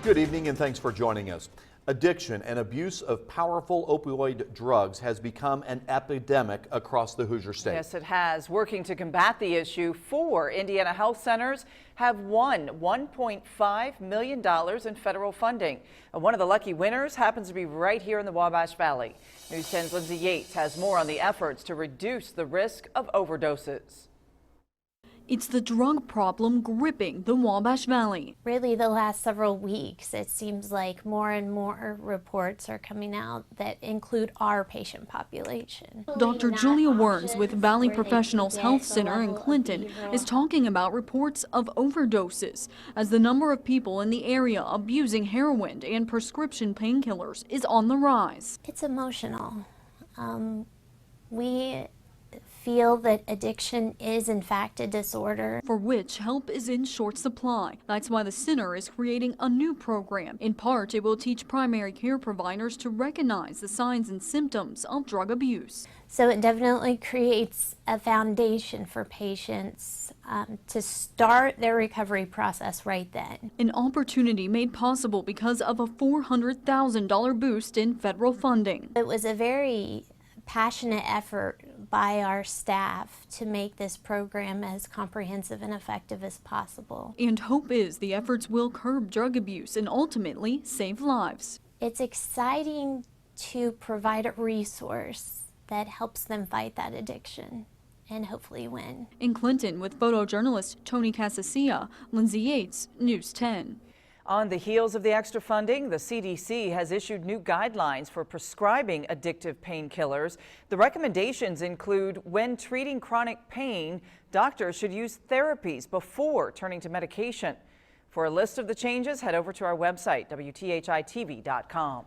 Good evening and thanks for joining us. Addiction and abuse of powerful opioid drugs has become an epidemic across the Hoosier State. Yes, it has. Working to combat the issue, 4 Indiana health centers have won $1.5 million in federal funding. And one of the lucky winners happens to be right here in the Wabash Valley. News 10's Lindsay Yates has more on the efforts to reduce the risk of overdoses. It's the drug problem gripping the Wabash Valley. Really, the last several weeks, it seems like more and more reports are coming out that include our patient population. Dr. Julia Werns with Valley Professionals Health Center in Clinton is talking about reports of overdoses as the number of people in the area abusing heroin and prescription painkillers is on the rise. It's emotional. We feel that addiction is in fact a disorder for which help is in short supply. That's why the center is creating a new program. In part, it will teach primary care providers to recognize the signs and symptoms of drug abuse. So it definitely creates a foundation for patients to start their recovery process right then. An opportunity made possible because of a $400,000 boost in federal funding. It was a very passionate effort by our staff to make this program as comprehensive and effective as possible. And hope is the efforts will curb drug abuse and ultimately save lives. It's exciting to provide a resource that helps them fight that addiction and hopefully win. In Clinton with photojournalist Tony Casasilla, Lindsay Yates, News 10. On the heels of the extra funding, the CDC has issued new guidelines for prescribing addictive painkillers. The recommendations include when treating chronic pain, doctors should use therapies before turning to medication. For a list of the changes, head over to our website, WTHI-TV.com.